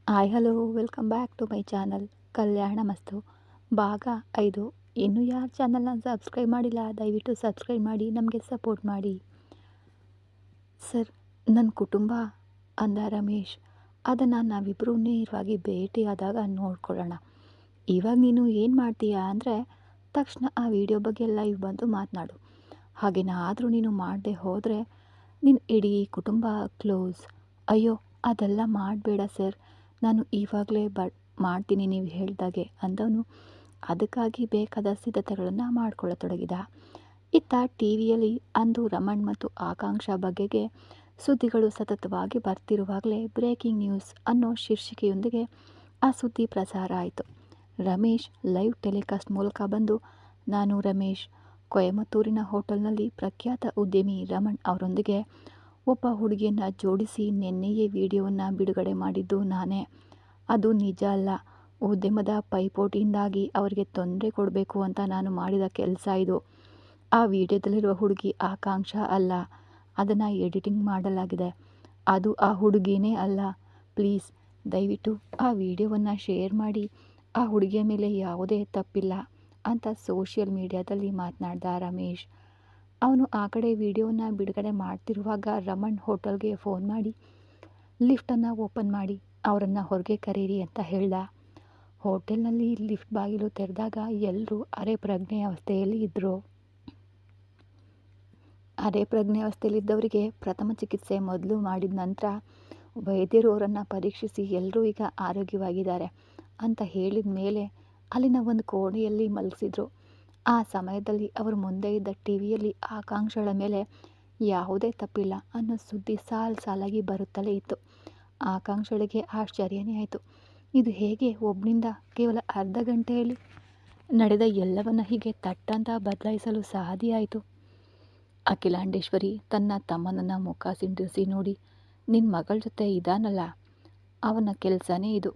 Hi hello welcome back to my channel ಕಲ್ಯಾಣ ಮಸ್ತು ಭಾಗ 5. ಇನ್ನೂ ಯಾರು ಚಾನಲ್ನ ಸಬ್ಸ್ಕ್ರೈಬ್ ಮಾಡಿಲ್ಲ ದಯವಿಟ್ಟು ಸಬ್ಸ್ಕ್ರೈಬ್ ಮಾಡಿ ನಮಗೆ ಸಪೋರ್ಟ್ ಮಾಡಿ ಸರ್. ನನ್ನ ಕುಟುಂಬ ಅಂದ ರಮೇಶ್. ಅದನ್ನು ನಾವಿಬ್ಬರೂ ನೇರವಾಗಿ ಭೇಟಿಯಾದಾಗ ನೋಡ್ಕೊಳ್ಳೋಣ. ಇವಾಗ ನೀನು ಏನು ಮಾಡ್ತೀಯಾ ಅಂದರೆ ತಕ್ಷಣ ಆ ವಿಡಿಯೋ ಬಗ್ಗೆ ಲೈವ್ ಬಂದು ಮಾತನಾಡು. ಹಾಗೇನಾದರೂ ನೀನು ಮಾಡದೆ ಹೋದರೆ ನಿನ್ನ ಇಡೀ ಕುಟುಂಬ ಕ್ಲೋಸ್. ಅಯ್ಯೋ ಅದೆಲ್ಲ ಮಾಡಬೇಡ ಸರ್, ನಾನು ಇವಾಗಲೇ ಮಾಡ್ತೀನಿ ನೀವು ಹೇಳ್ದಾಗೆ ಅಂದವನು ಅದಕ್ಕಾಗಿ ಬೇಕಾದ ಸಿದ್ಧತೆಗಳನ್ನು ಮಾಡಿಕೊಳ್ಳತೊಡಗಿದ. ಇತ್ತ ಟಿ ವಿಯಲ್ಲಿ ಅಂದು ರಮಣ್ ಮತ್ತು ಆಕಾಂಕ್ಷ ಬಗೆಗೆ ಸುದ್ದಿಗಳು ಸತತವಾಗಿ ಬರ್ತಿರುವಾಗಲೇ ಬ್ರೇಕಿಂಗ್ ನ್ಯೂಸ್ ಅನ್ನೋ ಶೀರ್ಷಿಕೆಯೊಂದಿಗೆ ಆ ಸುದ್ದಿ ಪ್ರಸಾರ ಆಯಿತು. ರಮೇಶ್ ಲೈವ್ ಟೆಲಿಕಾಸ್ಟ್ ಮೂಲಕ ಬಂದು, ನಾನು ರಮೇಶ್, ಕೊಯಮತ್ತೂರಿನ ಹೋಟೆಲ್ನಲ್ಲಿ ಪ್ರಖ್ಯಾತ ಉದ್ಯಮಿ ರಮಣ್ ಅವರೊಂದಿಗೆ ಒಬ್ಬ ಹುಡುಗಿಯನ್ನು ಜೋಡಿಸಿ ನಿನ್ನೆಯೇ ವಿಡಿಯೋವನ್ನು ಬಿಡುಗಡೆ ಮಾಡಿದ್ದು ನಾನೇ. ಅದು ನಿಜ ಅಲ್ಲ. ಉದ್ಯಮದ ಪೈಪೋಟಿಯಿಂದಾಗಿ ಅವರಿಗೆ ತೊಂದರೆ ಕೊಡಬೇಕು ಅಂತ ನಾನು ಮಾಡಿದ ಕೆಲಸ ಇದು. ಆ ವಿಡಿಯೋದಲ್ಲಿರುವ ಹುಡುಗಿ ಆಕಾಂಕ್ಷ ಅಲ್ಲ, ಅದನ್ನು ಎಡಿಟಿಂಗ್ ಮಾಡಲಾಗಿದೆ. ಅದು ಆ ಹುಡುಗಿನೇ ಅಲ್ಲ. ಪ್ಲೀಸ್ ದಯವಿಟ್ಟು ಆ ವಿಡಿಯೋವನ್ನು ಶೇರ್ ಮಾಡಿ. ಆ ಹುಡುಗಿಯ ಮೇಲೆ ಯಾವುದೇ ತಪ್ಪಿಲ್ಲ ಅಂತ ಸೋಷಿಯಲ್ ಮೀಡಿಯಾದಲ್ಲಿ ಮಾತನಾಡ್ದ ರಮೇಶ್. ಅವನು ಆ ಕಡೆ ವಿಡಿಯೋನ ಬಿಡುಗಡೆ ಮಾಡ್ತಿರುವಾಗ ರಮಣ್ ಹೋಟೆಲ್ಗೆ ಫೋನ್ ಮಾಡಿ ಲಿಫ್ಟನ್ನು ಓಪನ್ ಮಾಡಿ ಅವರನ್ನು ಹೊರಗೆ ಕರೀರಿ ಅಂತ ಹೇಳ್ದ. ಹೋಟೆಲ್ನಲ್ಲಿ ಲಿಫ್ಟ್ ಬಾಗಿಲು ತೆರೆದಾಗ ಎಲ್ಲರೂ ಅರೆ ಪ್ರಜ್ಞೆ ಅವಸ್ಥೆಯಲ್ಲಿ ಇದ್ದರು. ಅರೆ ಪ್ರಜ್ಞೆ ಅವಸ್ಥೆಯಲ್ಲಿದ್ದವರಿಗೆ ಪ್ರಥಮ ಚಿಕಿತ್ಸೆ ಮೊದಲು ಮಾಡಿದ ನಂತರ ವೈದ್ಯರು ಅವರನ್ನು ಪರೀಕ್ಷಿಸಿ ಎಲ್ಲರೂ ಈಗ ಆರೋಗ್ಯವಾಗಿದ್ದಾರೆ ಅಂತ ಹೇಳಿದ ಮೇಲೆ ಅಲ್ಲಿನ ಒಂದು ಕೋಣೆಯಲ್ಲಿ ಮಲಗಿಸಿದ್ರು. ಆ ಸಮಯದಲ್ಲಿ ಅವರು ಮುಂದೆ ಇದ್ದ ಟಿ ವಿಯಲ್ಲಿ ಆಕಾಂಕ್ಷಳ ಮೇಲೆ ಯಾವುದೇ ತಪ್ಪಿಲ್ಲ ಅನ್ನೋ ಸುದ್ದಿ ಸಾಲಾಗಿ ಬರುತ್ತಲೇ ಇತ್ತು. ಆಕಾಂಕ್ಷಳಿಗೆ ಆಶ್ಚರ್ಯನೇ ಆಯಿತು. ಇದು ಹೇಗೆ ಒಬ್ಬನಿಂದ ಕೇವಲ ಅರ್ಧ ಗಂಟೆಯಲ್ಲಿ ನಡೆದ ಎಲ್ಲವನ್ನ ಹೀಗೆ ತಟ್ಟಂತ ಬದಲಾಯಿಸಲು ಸಾಧ್ಯ ಆಯಿತು? ಅಖಿಲಾಂಡೇಶ್ವರಿ ತನ್ನ ತಮ್ಮನನ್ನು ಮುಖ ಸಿಂಡಿಸಿ ನೋಡಿ, ನಿನ್ನ ಮಗಳ ಜೊತೆ ಇದಾನಲ್ಲ, ಅವನ ಕೆಲಸನೇ ಇದು.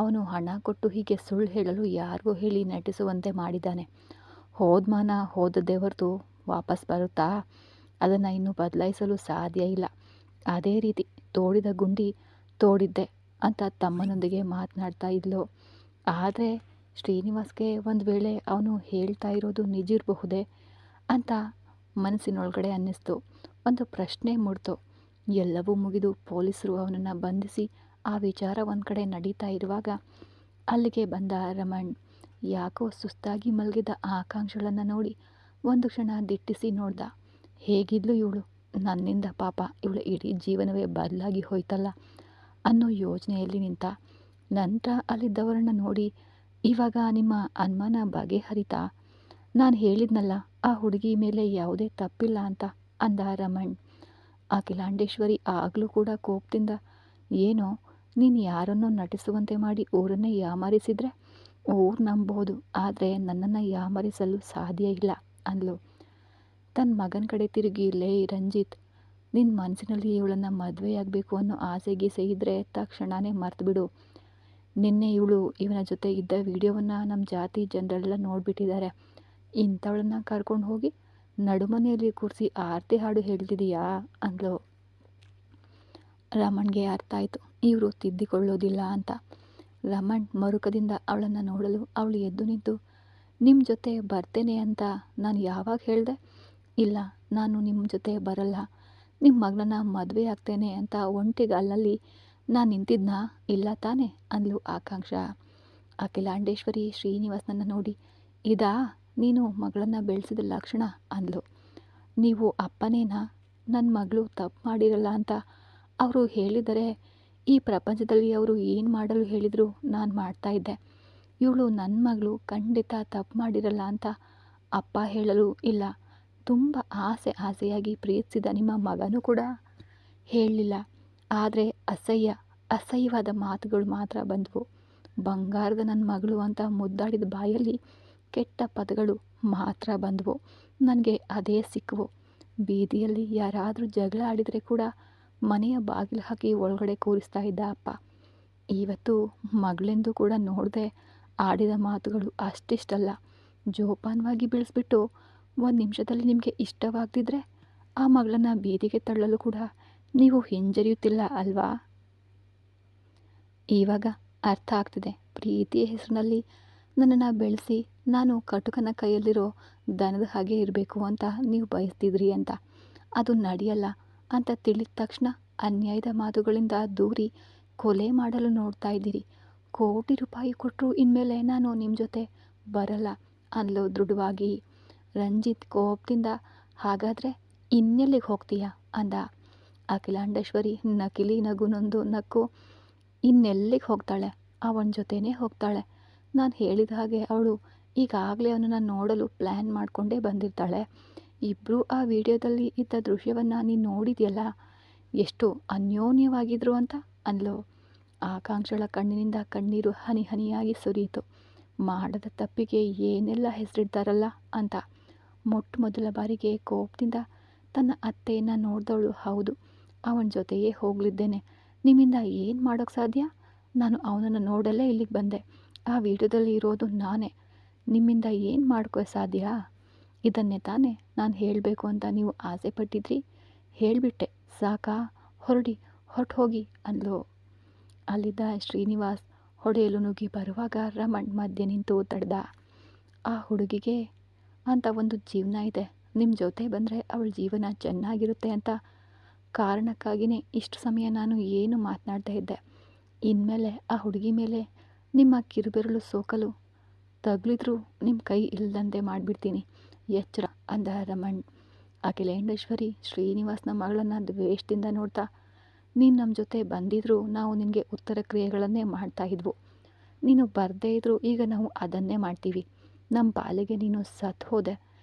ಅವನು ಹಣ ಕೊಟ್ಟು ಹೀಗೆ ಸುಳ್ಳು ಹೇಳಲು ಯಾರಿಗೂ ಹೇಳಿ ನಟಿಸುವಂತೆ ಮಾಡಿದ್ದಾನೆ. ಹೋದ್ಮಾನ ಹೋದದ್ದೇ ಹೊರತು ವಾಪಸ್ ಬರುತ್ತಾ? ಅದನ್ನು ಇನ್ನೂ ಬದಲಾಯಿಸಲು ಸಾಧ್ಯ ಇಲ್ಲ. ಅದೇ ರೀತಿ ತೋಡಿದ ಗುಂಡಿ ತೋಡಿದ್ದೆ ಅಂತ ತಮ್ಮನೊಂದಿಗೆ ಮಾತನಾಡ್ತಾ ಇದ್ಲು. ಆದರೆ ಶ್ರೀನಿವಾಸ್ಗೆ ಒಂದು ವೇಳೆ ಅವನು ಹೇಳ್ತಾ ಇರೋದು ನಿಜ ಇರಬಹುದೇ ಅಂತ ಮನಸ್ಸಿನೊಳಗಡೆ ಅನ್ನಿಸ್ತು. ಒಂದು ಪ್ರಶ್ನೆ ಮೂಡ್ತು. ಎಲ್ಲವೂ ಮುಗಿದು ಪೊಲೀಸರು ಅವನನ್ನು ಬಂಧಿಸಿ ಆ ವಿಚಾರ ಒಂದು ಕಡೆ ನಡೀತಾ ಇರುವಾಗ ಅಲ್ಲಿಗೆ ಬಂದ ರಮಣ್. ಯಾಕೋ ಸುಸ್ತಾಗಿ ಮಲಗಿದ ಆಕಾಂಕ್ಷಳನ್ನು ನೋಡಿ ಒಂದು ಕ್ಷಣ ದಿಟ್ಟಿಸಿ ನೋಡ್ದ. ಹೇಗಿದ್ಲು ಇವಳು? ನನ್ನಿಂದ ಪಾಪ ಇವಳ ಇಡೀ ಜೀವನವೇ ಬದಲಾಗಿ ಹೋಯ್ತಲ್ಲ ಅನ್ನೋ ಯೋಚನೆಯಲ್ಲಿ ನಿಂತ. ನಂತರ ಅಲ್ಲಿದ್ದವರನ್ನು ನೋಡಿ, ಇವಾಗ ನಿಮ್ಮ ಅನುಮಾನ ಬಗೆಹರಿತಾ? ನಾನು ಹೇಳಿದ್ನಲ್ಲ ಆ ಹುಡುಗಿ ಮೇಲೆ ಯಾವುದೇ ತಪ್ಪಿಲ್ಲ ಅಂತ ಅಂದ ರಮಣ್. ಅಖಿಲಾಂಡೇಶ್ವರಿ ಆಗಲೂ ಕೂಡ ಕೋಪದಿಂದ, ಏನೋ ನೀನು ಯಾರನ್ನೋ ನಟಿಸುವಂತೆ ಮಾಡಿ ಊರನ್ನೇ ಯಾಮಾರಿಸಿದ್ರೆ ಊರು ನಂಬೋದು, ಆದರೆ ನನ್ನನ್ನು ಯಾಮಾರಿಸಲು ಸಾಧ್ಯ ಇಲ್ಲ ಅಂದ್ಲು. ತನ್ನ ಮಗನ ಕಡೆ ತಿರುಗಿ, ಲೇ ರಂಜಿತ್, ನಿನ್ನ ಮನಸ್ಸಿನಲ್ಲಿ ಇವಳನ್ನು ಮದುವೆಯಾಗಬೇಕು ಅನ್ನೋ ಆಸೆ ಗೀಸೆ ಇದ್ದರೆ ತಕ್ಷಣವೇ ಮರ್ತುಬಿಡು. ನಿನ್ನೆ ಇವನ ಜೊತೆ ಇದ್ದ ವಿಡಿಯೋವನ್ನು ನಮ್ಮ ಜಾತಿ ಜನರೆಲ್ಲ ನೋಡಿಬಿಟ್ಟಿದ್ದಾರೆ. ಇಂಥವಳನ್ನು ಕರ್ಕೊಂಡು ಹೋಗಿ ನಡುಮನೆಯಲ್ಲಿ ಕೂರಿಸಿ ಆರತಿ ಹಾಡು ಹೇಳ್ತಿದೀಯಾ ಅಂದ್ಲು. ರಮಣ್ಗೆ ಅರ್ಥ ಆಯಿತು, ಇವರು ತಿದ್ದಿಕೊಳ್ಳೋದಿಲ್ಲ ಅಂತ. ರಮಣ್ ಮರುಕದಿಂದ ಅವಳನ್ನು ನೋಡಲು ಅವಳು ಎದ್ದು ನಿಂತು, ನಿಮ್ಮ ಜೊತೆ ಬರ್ತೇನೆ ಅಂತ ನಾನು ಯಾವಾಗ ಹೇಳಿದೆ? ಇಲ್ಲ, ನಾನು ನಿಮ್ಮ ಜೊತೆ ಬರಲ್ಲ. ನಿಮ್ಮ ಮಗಳನ್ನ ಮದುವೆ ಆಗ್ತೇನೆ ಅಂತ ಒಂಟಿಗಲ್ಲಲ್ಲಿ ನಾನು ನಿಂತಿದ್ನಾ? ಇಲ್ಲ ತಾನೆ ಅಂದ್ಲು ಆಕಾಂಕ್ಷ. ಅಖಿಲಾಂಡೇಶ್ವರಿ ಶ್ರೀನಿವಾಸನನ್ನು ನೋಡಿ, ಇದಾ ನೀನು ಮಗಳನ್ನು ಬೆಳೆಸಿದ ಲಕ್ಷಣ ಅಂದ್ಲು. ನೀವು ಅಪ್ಪನೇನಾ? ನನ್ನ ಮಗಳು ತಪ್ಪು ಮಾಡಿರಲ್ಲ ಅಂತ ಅವರು ಹೇಳಿದರೆ ಈ ಪ್ರಪಂಚದಲ್ಲಿ ಅವರು ಏನು ಮಾಡಲು ಹೇಳಿದರೂ ನಾನು ಮಾಡ್ತಾಯಿದ್ದೆ. ಇವಳು ನನ್ನ ಮಗಳು ಖಂಡಿತ ತಪ್ಪು ಮಾಡಿರಲ್ಲ ಅಂತ ಅಪ್ಪ ಹೇಳಲು ಇಲ್ಲ. ತುಂಬ ಆಸೆಯಾಗಿ ಪ್ರೀತಿಸಿದ ನಿಮ್ಮ ಮಗನೂ ಕೂಡ ಹೇಳಲಿಲ್ಲ. ಆದರೆ ಅಸಹ್ಯವಾದ ಮಾತುಗಳು ಮಾತ್ರ ಬಂದವು. ಬಂಗಾರದ ನನ್ನ ಮಗಳು ಅಂತ ಮುದ್ದಾಡಿದ ಬಾಯಲ್ಲಿ ಕೆಟ್ಟ ಪದಗಳು ಮಾತ್ರ ಬಂದವು. ನನಗೆ ಅದೇ ಸಿಕ್ಕವು. ಬೀದಿಯಲ್ಲಿ ಯಾರಾದರೂ ಜಗಳ ಆಡಿದರೆ ಕೂಡ ಮನೆಯ ಬಾಗಿಲು ಹಾಕಿ ಒಳಗಡೆ ಕೂರಿಸ್ತಾ ಇದ್ದ ಅಪ್ಪ. ಇವತ್ತು ಮಗಳೆಂದು ಕೂಡ ನೋಡದೆ ಆಡಿದ ಮಾತುಗಳು ಅಷ್ಟಿಷ್ಟಲ್ಲ. ಜೋಪಾನವಾಗಿ ಬೆಳೆಸ್ಬಿಟ್ಟು ಒಂದು ನಿಮಿಷದಲ್ಲಿ ನಿಮಗೆ ಇಷ್ಟವಾಗ್ತಿದ್ರೆ ಆ ಮಗಳನ್ನು ಬೀದಿಗೆ ತಳ್ಳಲು ಕೂಡ ನೀವು ಹಿಂಜರಿಯುತ್ತಿಲ್ಲ ಅಲ್ವಾ? ಇವಾಗ ಅರ್ಥ ಆಗ್ತಿದೆ. ಪ್ರೀತಿಯ ಹೆಸರಿನಲ್ಲಿ ನನ್ನನ್ನು ಬೆಳೆಸಿ ನಾನು ಕಟುಕನ ಕೈಯಲ್ಲಿರೋ ದನದ ಹಾಗೆ ಇರಬೇಕು ಅಂತ ನೀವು ಬಯಸ್ತಿದ್ರಿ ಅಂತ. ಅದು ನಡೆಯಲ್ಲ ಅಂತ ತಿಳಿದ ತಕ್ಷಣ ಅನ್ಯಾಯದ ಮಾತುಗಳಿಂದ ದೂರಿ ಕೊಲೆ ಮಾಡಲು ನೋಡ್ತಾ ಇದ್ದೀರಿ. ಕೋಟಿ ರೂಪಾಯಿ ಕೊಟ್ಟರು ಇನ್ಮೇಲೆ ನಾನು ನಿಮ್ಮ ಜೊತೆ ಬರಲ್ಲ ಅಂದ್ಲು ದೃಢವಾಗಿ. ರಂಜಿತ್ ಕೋಪದಿಂದ, ಹಾಗಾದರೆ ಇನ್ನೆಲ್ಲಿಗೆ ಹೋಗ್ತೀಯಾ ಅಂದ. ಅಖಿಲಾಂಡೇಶ್ವರಿ ನಕಿಲಿ ನಗುನೊಂದು ನಕ್ಕು, ಇನ್ನೆಲ್ಲಿಗೆ ಹೋಗ್ತಾಳೆ, ಅವನ ಜೊತೆನೇ ಹೋಗ್ತಾಳೆ. ನಾನು ಹೇಳಿದ ಹಾಗೆ ಅವಳು ಈಗಾಗಲೇ ಅವನನ್ನು ನೋಡಲು ಪ್ಲ್ಯಾನ್ ಮಾಡಿಕೊಂಡೇ ಬಂದಿರ್ತಾಳೆ. ಇಬ್ಬರೂ ಆ ವಿಡಿಯೋದಲ್ಲಿ ಇದ್ದ ದೃಶ್ಯವನ್ನು ನೀನು ನೋಡಿದೆಯಲ್ಲ, ಎಷ್ಟು ಅನ್ಯೋನ್ಯವಾಗಿದ್ರು ಅಂತ ಅಂದ್ಲು. ಆಕಾಂಕ್ಷಳ ಕಣ್ಣಿನಿಂದ ಕಣ್ಣೀರು ಹನಿ ಹನಿಯಾಗಿ ಸುರಿಯಿತು. ಮಾಡದ ತಪ್ಪಿಗೆ ಏನೆಲ್ಲ ಹೆಸರಿಡ್ತಾರಲ್ಲ ಅಂತ. ಮೊಟ್ಟ ಮೊದಲ ಬಾರಿಗೆ ಕೋಪದಿಂದ ತನ್ನ ಅತ್ತೆಯನ್ನು ನೋಡಿದವಳು, ಹೌದು ಅವನ ಜೊತೆಯೇ ಹೋಗಲಿದ್ದೇನೆ, ನಿಮ್ಮಿಂದ ಏನು ಮಾಡೋಕ್ಕೆ ಸಾಧ್ಯ, ನಾನು ಅವನನ್ನು ನೋಡಲ್ಲೇ ಇಲ್ಲಿಗೆ ಬಂದೆ, ಆ ವಿಡಿಯೋದಲ್ಲಿ ಇರೋದು ನಾನೇ, ನಿಮ್ಮಿಂದ ಏನು ಮಾಡೋಕ್ಕೆ ಸಾಧ್ಯ, ಇದನ್ನೇ ತಾನೇ ನಾನು ಹೇಳಬೇಕು ಅಂತ ನೀವು ಆಸೆ ಪಟ್ಟಿದ್ರಿ, ಹೇಳಿಬಿಟ್ಟೆ ಸಾಕಾ, ಹೊರಟು ಹೋಗಿ ಅಂದ್ಲು. ಅಲ್ಲಿದ್ದ ಶ್ರೀನಿವಾಸ್ ಹೊಡೆಯಲು ನುಗ್ಗಿ ಬರುವಾಗ ರಮಣ್ ಮಧ್ಯೆ ನಿಂತು ತಡೆದ. ಆ ಹುಡುಗಿಗೆ ಅಂತ ಒಂದು ಜೀವನ ಇದೆ, ನಿಮ್ಮ ಜೊತೆ ಬಂದರೆ ಅವಳ ಜೀವನ ಚೆನ್ನಾಗಿರುತ್ತೆ ಅಂತ ಕಾರಣಕ್ಕಾಗಿಯೇ ಇಷ್ಟು ಸಮಯ ನಾನು ಏನು ಮಾತನಾಡ್ತಾ ಇದ್ದೆ. ಇನ್ಮೇಲೆ ಆ ಹುಡುಗಿ ಮೇಲೆ ನಿಮ್ಮ ಕಿರುಬೆರಳು ಸೋಕಲು ತಗುಲಿದ್ರೂ ನಿಮ್ಮ ಕೈ ಇಲ್ಲದಂತೆ ಮಾಡಿಬಿಡ್ತೀನಿ, ಎಚ್ಚರ ಅಂದ ರಮಣ್. ಅಖಿಲೇಂಡೇಶ್ವರಿ ಶ್ರೀನಿವಾಸ್ನ ಮಗಳನ್ನು ದ್ವೇಷದಿಂದ ನೋಡ್ತಾ, ನೀನು ನಮ್ಮ ಜೊತೆ ಬಂದಿದ್ರೂ ನಾವು ನಿನಗೆ ಉತ್ತರ ಕ್ರಿಯೆಗಳನ್ನೇ ಮಾಡ್ತಾ ಇದ್ವು, ನೀನು ಬರದೇ ಇದ್ದರೂ ಈಗ ನಾವು ಅದನ್ನೇ ಮಾಡ್ತೀವಿ, ನಮ್ಮ ಪಾಲಿಗೆ ನೀನು ಸತ್ತು ಹೋದೆ,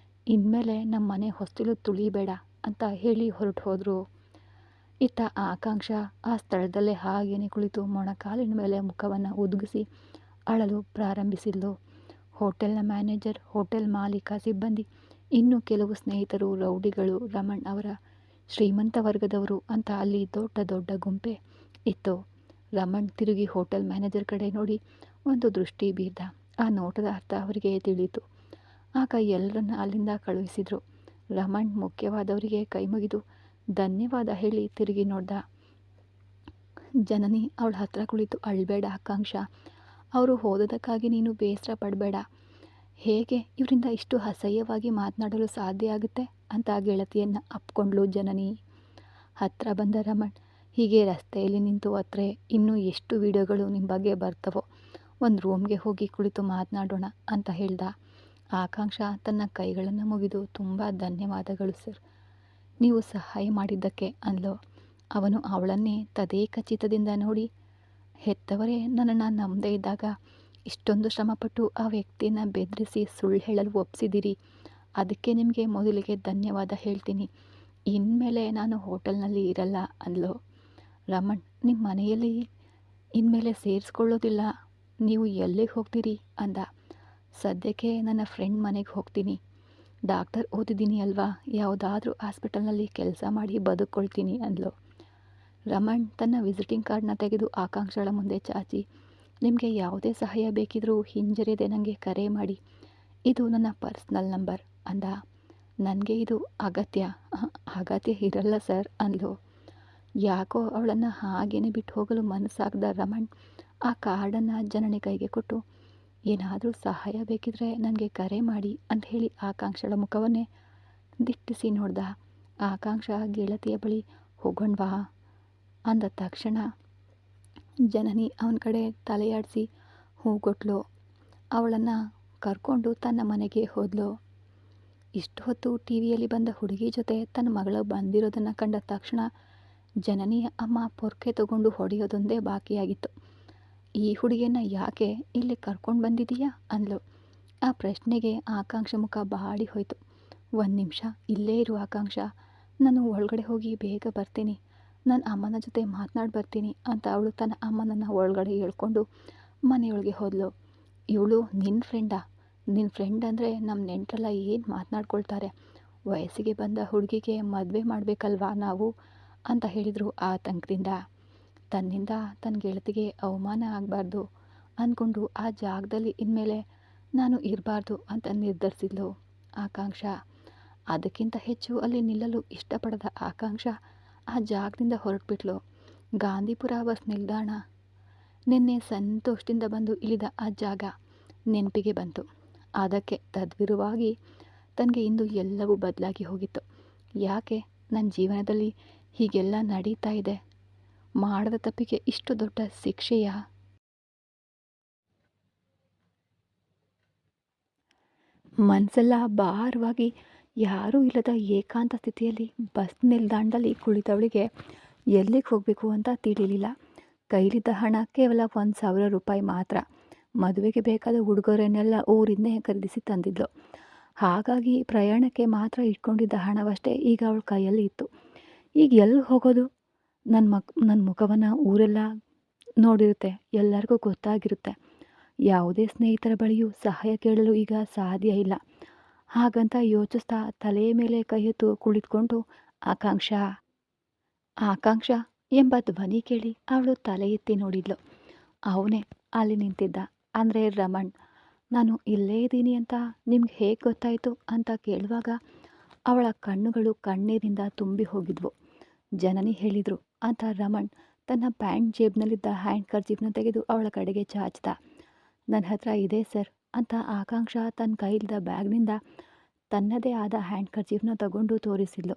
ಇನ್ಮೇಲೆ ನಮ್ಮ ಮನೆ ಹೊಸ್ತಿಲು ತುಳಿಬೇಡ ಅಂತ ಹೇಳಿ ಹೊರಟು ಹೋದರು. ಇತ್ತ ಆಕಾಂಕ್ಷ ಆ ಸ್ಥಳದಲ್ಲೇ ಹಾಗೇನೆ ಕುಳಿತು ಮೊಣಕಾಲಿನ ಮೇಲೆ ಮುಖವನ್ನು ಉದುಗಿಸಿ ಅಳಲು ಪ್ರಾರಂಭಿಸಿದ್ಲು. ಹೋಟೆಲ್ನ ಮ್ಯಾನೇಜರ್, ಹೋಟೆಲ್ ಮಾಲೀಕ, ಸಿಬ್ಬಂದಿ, ಇನ್ನೂ ಕೆಲವು ಸ್ನೇಹಿತರು, ರೌಡಿಗಳು, ರಮಣ್ ಅವರ ಶ್ರೀಮಂತ ವರ್ಗದವರು ಅಂತ ಅಲ್ಲಿ ದೊಡ್ಡ ದೊಡ್ಡ ಗುಂಪೆ ಇತ್ತು. ರಮಣ್ ತಿರುಗಿ ಹೋಟೆಲ್ ಮ್ಯಾನೇಜರ್ ಕಡೆ ನೋಡಿ ಒಂದು ದೃಷ್ಟಿ ಬೀರ್ದ. ಆ ನೋಟದ ಅರ್ಥ ಅವರಿಗೆ ತಿಳಿಯಿತು. ಆಗ ಎಲ್ಲರನ್ನ ಅಲ್ಲಿಂದ ಕಳುಹಿಸಿದ್ರು. ರಮಣ್ ಮುಖ್ಯವಾದವರಿಗೆ ಕೈ ಮುಗಿದು ಧನ್ಯವಾದ ಹೇಳಿ ತಿರುಗಿ ನೋಡ್ದ. ಜನನಿ ಅವಳ ಹತ್ರ ಕುಳಿತು, ಅಳ್ಬೇಡ ಆಕಾಂಕ್ಷ, ಅವರು ಹೋದದಕ್ಕಾಗಿ ನೀನು ಬೇಸರ ಪಡಬೇಡ, ಹೇಗೆ ಇವರಿಂದ ಇಷ್ಟು ಅಸಹ್ಯವಾಗಿ ಮಾತನಾಡಲು ಸಾಧ್ಯ ಆಗುತ್ತೆ ಅಂತ ಗೆಳತಿಯನ್ನು ಅಪ್ಕೊಂಡ್ಲು ಜನನಿ. ಹತ್ರ ಬಂದ ರಮಣ್, ಹೀಗೆ ರಸ್ತೆಯಲ್ಲಿ ನಿಂತು ಹತ್ರ ಇನ್ನೂ ಎಷ್ಟು ವಿಡಿಯೋಗಳು ನಿಮ್ಮ ಬಗ್ಗೆ ಬರ್ತವೋ, ಒಂದು ರೂಮ್ಗೆ ಹೋಗಿ ಕುಳಿತು ಮಾತನಾಡೋಣ ಅಂತ ಹೇಳ್ದ. ಆಕಾಂಕ್ಷ ತನ್ನ ಕೈಗಳನ್ನು ಮುಗಿದು, ತುಂಬ ಧನ್ಯವಾದಗಳು ಸರ್, ನೀವು ಸಹಾಯ ಮಾಡಿದ್ದಕ್ಕೆ ಅಂದ್ಲು. ಅವನು ಅವಳನ್ನೇ ತದೇಕಚಿತ್ತದಿಂದ ನೋಡಿ, ಹೆತ್ತವರೇ ನನ್ನನ್ನು ನಂಬದೇ ಇದ್ದಾಗ ಇಷ್ಟೊಂದು ಶ್ರಮಪಟ್ಟು ಆ ವ್ಯಕ್ತಿಯನ್ನು ಬೆದರಿಸಿ ಸುಳ್ಳು ಹೇಳಲು ಒಪ್ಪಿಸಿದ್ದೀರಿ, ಅದಕ್ಕೆ ನಿಮಗೆ ಮೊದಲಿಗೆ ಧನ್ಯವಾದ ಹೇಳ್ತೀನಿ, ಇನ್ಮೇಲೆ ನಾನು ಹೋಟೆಲ್ನಲ್ಲಿ ಇರಲ್ಲ ಅಂದ್ಲು. ರಮಣ್, ನಿಮ್ಮ ಮನೆಯಲ್ಲಿ ಇನ್ಮೇಲೆ ಸೇರಿಸ್ಕೊಳ್ಳೋದಿಲ್ಲ, ನೀವು ಎಲ್ಲಿಗೆ ಹೋಗ್ತೀರಿ ಅಂದ. ಸದ್ಯಕ್ಕೆ ನನ್ನ ಫ್ರೆಂಡ್ ಮನೆಗೆ ಹೋಗ್ತೀನಿ, ಡಾಕ್ಟರ್ ಓದಿದ್ದೀನಿ ಅಲ್ವಾ, ಯಾವುದಾದ್ರೂ ಹಾಸ್ಪಿಟಲ್ನಲ್ಲಿ ಕೆಲಸ ಮಾಡಿ ಬದುಕೊಳ್ತೀನಿ ಅಂದ್ಲು. ರಮಣ್ ತನ್ನ ವಿಸಿಟಿಂಗ್ ಕಾರ್ಡ್ನ ತೆಗೆದು ಆಕಾಂಕ್ಷಳ ಮುಂದೆ ಚಾಚಿ, ನಿಮಗೆ ಯಾವುದೇ ಸಹಾಯ ಬೇಕಿದ್ರೂ ಹಿಂಜರಿಯದೆ ನನಗೆ ಕರೆ ಮಾಡಿ, ಇದು ನನ್ನ ಪರ್ಸ್ನಲ್ ನಂಬರ್ ಅಂದ. ನನಗೆ ಇದು ಅಗತ್ಯ ಇರಲ್ಲ ಸರ್ ಅಂದ್ಲು. ಯಾಕೋ ಅವಳನ್ನು ಹಾಗೇನೆ ಬಿಟ್ಟು ಹೋಗಲು ಮನಸ್ಸಾಗದ ರಮಣ್ ಆ ಕಾರ್ಡನ್ನು ಜನನಿ ಕೈಗೆ ಕೊಟ್ಟು, ಏನಾದರೂ ಸಹಾಯ ಬೇಕಿದ್ರೆ ನನಗೆ ಕರೆ ಮಾಡಿ ಅಂತ ಹೇಳಿ ಆಕಾಂಕ್ಷಳ ಮುಖವನ್ನೇ ದಿಟ್ಟಿಸಿ ನೋಡ್ದ. ಆಕಾಂಕ್ಷ ಗೆಳತಿಯ ಬಳಿ ಹೋಗೋಣವಾ ಅಂದ ತಕ್ಷಣ ಜನನಿ ಅವನ ಕಡೆ ತಲೆಯಾಡಿಸಿ ಹೂಗೊಟ್ಲು. ಅವಳನ್ನು ಕರ್ಕೊಂಡು ತನ್ನ ಮನೆಗೆ ಹೋದ್ಲು. ಇಷ್ಟು ಹೊತ್ತು ಟಿ ವಿಯಲ್ಲಿ ಬಂದ ಹುಡುಗಿ ಜೊತೆ ತನ್ನ ಮಗಳು ಬಂದಿರೋದನ್ನು ಕಂಡ ತಕ್ಷಣ ಜನನಿಯ ಅಮ್ಮ ಪೊರ್ಕೆ ತಗೊಂಡು ಹೊಡೆಯೋದೊಂದೇ ಬಾಕಿಯಾಗಿತ್ತು. ಈ ಹುಡುಗಿಯನ್ನು ಯಾಕೆ ಇಲ್ಲಿ ಕರ್ಕೊಂಡು ಬಂದಿದ್ದೀಯಾ ಅಂದ್ಲು. ಆ ಪ್ರಶ್ನೆಗೆ ಆಕಾಂಕ್ಷ ಮುಖ ಬಾಡಿ ಹೋಯಿತು. ಒಂದು ನಿಮಿಷ ಇಲ್ಲೇ ಇರು ಆಕಾಂಕ್ಷ, ನಾನು ಒಳಗಡೆ ಹೋಗಿ ಬೇಗ ಬರ್ತೀನಿ, ನನ್ನ ಅಮ್ಮನ ಜೊತೆ ಮಾತನಾಡಿ ಬರ್ತೀನಿ ಅಂತ ಅವಳು ತನ್ನ ಅಮ್ಮನನ್ನು ಒಳಗಡೆ ಹೇಳ್ಕೊಂಡು ಮನೆಯೊಳಗೆ ಹೋದ್ಲು. ಇವಳು ನಿನ್ನ ಫ್ರೆಂಡ್ ಅಂದರೆ ನಮ್ಮ ನೆಂಟರೆಲ್ಲ ಏನು ಮಾತನಾಡ್ಕೊಳ್ತಾರೆ, ವಯಸ್ಸಿಗೆ ಬಂದ ಹುಡುಗಿಗೆ ಮದುವೆ ಮಾಡಬೇಕಲ್ವಾ ನಾವು ಅಂತ ಹೇಳಿದರು ಆತಂಕದಿಂದ. ತನ್ನಿಂದ ತನ್ನ ಗೆಳತಿಗೆ ಅವಮಾನ ಆಗಬಾರ್ದು ಅಂದ್ಕೊಂಡು ಆ ಜಾಗದಲ್ಲಿ ಇನ್ಮೇಲೆ ನಾನು ಇರಬಾರ್ದು ಅಂತ ನಿರ್ಧರಿಸಿದ್ಲು ಆಕಾಂಕ್ಷ. ಅದಕ್ಕಿಂತ ಹೆಚ್ಚು ಅಲ್ಲಿ ನಿಲ್ಲಲು ಇಷ್ಟಪಡದ ಆಕಾಂಕ್ಷ ಆ ಜಾಗದಿಂದ ಹೊರಟುಬಿಟ್ಲು. ಗಾಂಧಿಪುರ ಬಸ್ ನಿಲ್ದಾಣ. ನಿನ್ನೆ ಸಂತೋಷದಿಂದ ಬಂದು ಇಳಿದ ಆ ಜಾಗ ನೆನಪಿಗೆ ಬಂತು. ಅದಕ್ಕೆ ತದ್ವಿರುವಾಗಿ ತನಗೆ ಇಂದು ಎಲ್ಲವೂ ಬದಲಾಗಿ ಹೋಗಿತ್ತು. ಯಾಕೆ ನನ್ನ ಜೀವನದಲ್ಲಿ ಹೀಗೆಲ್ಲ ನಡೀತಾ ಇದೆ? ಮಾಡದ ತಪ್ಪಿಗೆ ಇಷ್ಟು ದೊಡ್ಡ ಶಿಕ್ಷೆಯ? ಮನಸ್ಸೆಲ್ಲ ಭಾರವಾಗಿ ಯಾರೂ ಇಲ್ಲದ ಏಕಾಂತ ಸ್ಥಿತಿಯಲ್ಲಿ ಬಸ್ ನಿಲ್ದಾಣದಲ್ಲಿ ಕುಳಿತವಳಿಗೆ ಎಲ್ಲಿಗೆ ಹೋಗಬೇಕು ಅಂತ ತಿಳಿಲಿಲ್ಲ. ಕೈಲಿದ್ದ ಹಣ ಕೇವಲ 1,000 ರೂಪಾಯಿ ಮಾತ್ರ. ಮದುವೆಗೆ ಬೇಕಾದ ಉಡುಗೊರೆನೆಲ್ಲ ಊರಿಂದೇ ಖರೀದಿಸಿ ತಂದಿದ್ಲು. ಹಾಗಾಗಿ ಪ್ರಯಾಣಕ್ಕೆ ಮಾತ್ರ ಇಟ್ಕೊಂಡಿದ್ದ ಹಣವಷ್ಟೇ ಈಗ ಅವಳ ಕೈಯಲ್ಲಿ ಇತ್ತು. ಈಗ ಎಲ್ಲಿ ಹೋಗೋದು? ನನ್ನ ಮುಖವನ್ನು ಊರೆಲ್ಲ ನೋಡಿರುತ್ತೆ, ಎಲ್ಲರಿಗೂ ಗೊತ್ತಾಗಿರುತ್ತೆ. ಯಾವುದೇ ಸ್ನೇಹಿತರ ಬಳಿಯೂ ಸಹಾಯ ಕೇಳಲು ಈಗ ಸಾಧ್ಯ ಇಲ್ಲ. ಹಾಗಂತ ಯೋಚಿಸ್ತಾ ತಲೆಯ ಮೇಲೆ ಕೈ ಹೊತ್ತು ಕುಳಿತುಕೊಂಡು ಆಕಾಂಕ್ಷ ಆಕಾಂಕ್ಷ ಎಂಬ ಧ್ವನಿ ಕೇಳಿ ಅವಳು ತಲೆ ಎತ್ತಿ ನೋಡಿದ್ಲು. ಅವನೇ ಅಲ್ಲಿ ನಿಂತಿದ್ದ, ಅಂದರೆ ರಮಣ್. ನಾನು ಇಲ್ಲೇ ಇದ್ದೀನಿ ಅಂತ ನಿಮ್ಗೆ ಹೇಗೆ ಗೊತ್ತಾಯಿತು ಅಂತ ಕೇಳುವಾಗ ಅವಳ ಕಣ್ಣುಗಳು ಕಣ್ಣೀರಿನಿಂದ ತುಂಬಿ ಹೋಗಿದ್ವು. ಜನನಿ ಹೇಳಿದರು ಅಂತ ರಮಣ್ ತನ್ನ ಪ್ಯಾಂಟ್ ಜೇಬ್ನಲ್ಲಿದ್ದ ಹ್ಯಾಂಡ್ ಕರ್ಚೀಫ್ನ ತೆಗೆದು ಅವಳ ಕಡೆಗೆ ಚಾಚ್ದ. ನನ್ನ ಹತ್ರ ಇದೆ ಸರ್ ಅಂತ ಆಕಾಂಕ್ಷ ತನ್ನ ಕೈಲಿದ್ದ ಬ್ಯಾಗ್ನಿಂದ ತನ್ನದೇ ಆದ ಹ್ಯಾಂಡ್ ಕರ್ಚೀಫ್ನ ತಗೊಂಡು ತೋರಿಸಿದ್ಲು.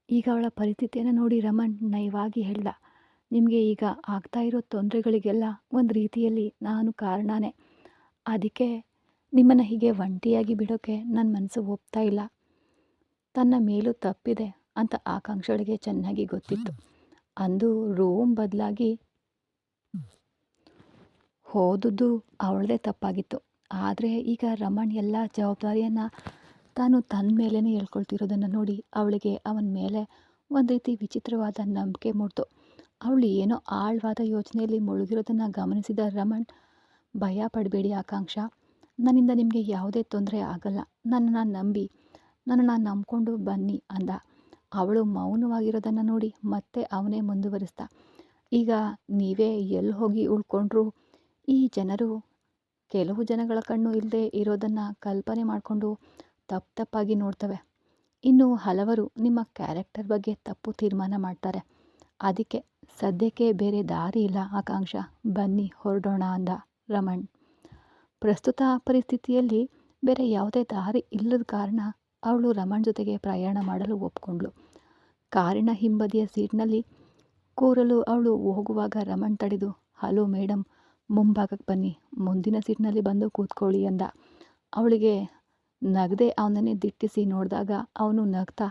ಈಗ ಅವಳ ಪರಿಸ್ಥಿತಿಯನ್ನು ನೋಡಿ ರಮಣ್ ನಯವಾಗಿ ಹೇಳ್ದ, ನಿಮಗೆ ಈಗ ಆಗ್ತಾ ಇರೋ ತೊಂದರೆಗಳಿಗೆಲ್ಲ ಒಂದು ರೀತಿಯಲ್ಲಿ ನಾನು ಕಾರಣನೇ. ಅದಕ್ಕೆ ನಿಮ್ಮನ್ನು ಹೀಗೆ ಒಂಟಿಯಾಗಿ ಬಿಡೋಕ್ಕೆ ನನ್ನ ಮನಸ್ಸು ಒಪ್ತಾ ಇಲ್ಲ. ತನ್ನ ಮೇಲೂ ತಪ್ಪಿದೆ ಅಂತ ಆಕಾಂಕ್ಷಳಿಗೆ ಚೆನ್ನಾಗಿ ಗೊತ್ತಿತ್ತು. ಅಂದು ರೂಮ್ ಬದಲಾಗಿ ಹೋದದ್ದು ಅವಳದೇ ತಪ್ಪಾಗಿತ್ತು. ಆದರೆ ಈಗ ರಮಣ್ ಎಲ್ಲ ಜವಾಬ್ದಾರಿಯನ್ನು ತಾನು ತನ್ನ ಮೇಲೇ ಹೇಳ್ಕೊಳ್ತಿರೋದನ್ನು ನೋಡಿ ಅವಳಿಗೆ ಅವನ ಮೇಲೆ ಒಂದು ರೀತಿ ವಿಚಿತ್ರವಾದ ನಂಬಿಕೆ ಮೂಡ್ತು. ಅವಳು ಏನೋ ಆಳವಾದ ಯೋಚನೆಯಲ್ಲಿ ಮುಳುಗಿರೋದನ್ನು ಗಮನಿಸಿದ ರಮಣ್, ಭಯ ಪಡಬೇಡಿ ಆಕಾಂಕ್ಷ, ನನ್ನಿಂದ ನಿಮಗೆ ಯಾವುದೇ ತೊಂದರೆ ಆಗಲ್ಲ. ನನ್ನನ್ನು ನಂಬಿ, ನನ್ನನ್ನು ನಂಬಿಕೊಂಡು ಬನ್ನಿ ಅಂದ. ಅವಳು ಮೌನವಾಗಿರೋದನ್ನು ನೋಡಿ ಮತ್ತೆ ಅವನೇ ಮುಂದುವರಿಸ್ದ, ಈಗ ನೀವೇ ಎಲ್ಲಿ ಹೋಗಿ ಉಳ್ಕೊಂಡ್ರೂ ಈ ಜನರು ಕೆಲವು ಜನಗಳ ಕಣ್ಣು ಇಲ್ಲದೆ ಇರೋದನ್ನು ಕಲ್ಪನೆ ಮಾಡಿಕೊಂಡು ತಪ್ಪಾಗಿ ನೋಡ್ತವೆ. ಇನ್ನು ಹಲವರು ನಿಮ್ಮ ಕ್ಯಾರೆಕ್ಟರ್ ಬಗ್ಗೆ ತಪ್ಪು ತೀರ್ಮಾನ ಮಾಡ್ತಾರೆ. ಅದಕ್ಕೆ ಸದ್ಯಕ್ಕೆ ಬೇರೆ ದಾರಿ ಇಲ್ಲ ಆಕಾಂಕ್ಷ, ಬನ್ನಿ ಹೊರಡೋಣ ಅಂದ ರಮಣ್. ಪ್ರಸ್ತುತ ಪರಿಸ್ಥಿತಿಯಲ್ಲಿ ಬೇರೆ ಯಾವುದೇ ದಾರಿ ಇಲ್ಲದ ಕಾರಣ ಅವಳು ರಮಣ್ ಜೊತೆಗೆ ಪ್ರಯಾಣ ಮಾಡಲು ಒಪ್ಕೊಂಡ್ಳು. ಕಾರಿನ ಹಿಂಬದಿಯ ಸೀಟ್ನಲ್ಲಿ ಕೂರಲು ಅವಳು ಹೋಗುವಾಗ ರಮಣ್ ತಡೆದು, ಹಲೋ ಮೇಡಮ್, ಮುಂಭಾಗಕ್ಕೆ ಬನ್ನಿ, ಮುಂದಿನ ಸೀಟ್ನಲ್ಲಿ ಬಂದು ಕೂತ್ಕೊಳ್ಳಿ ಅಂದ. ಅವಳಿಗೆ ನಗದೆ ಅವನನ್ನೇ ದಿಟ್ಟಿಸಿ ನೋಡಿದಾಗ ಅವನು ನಗ್ತಾ,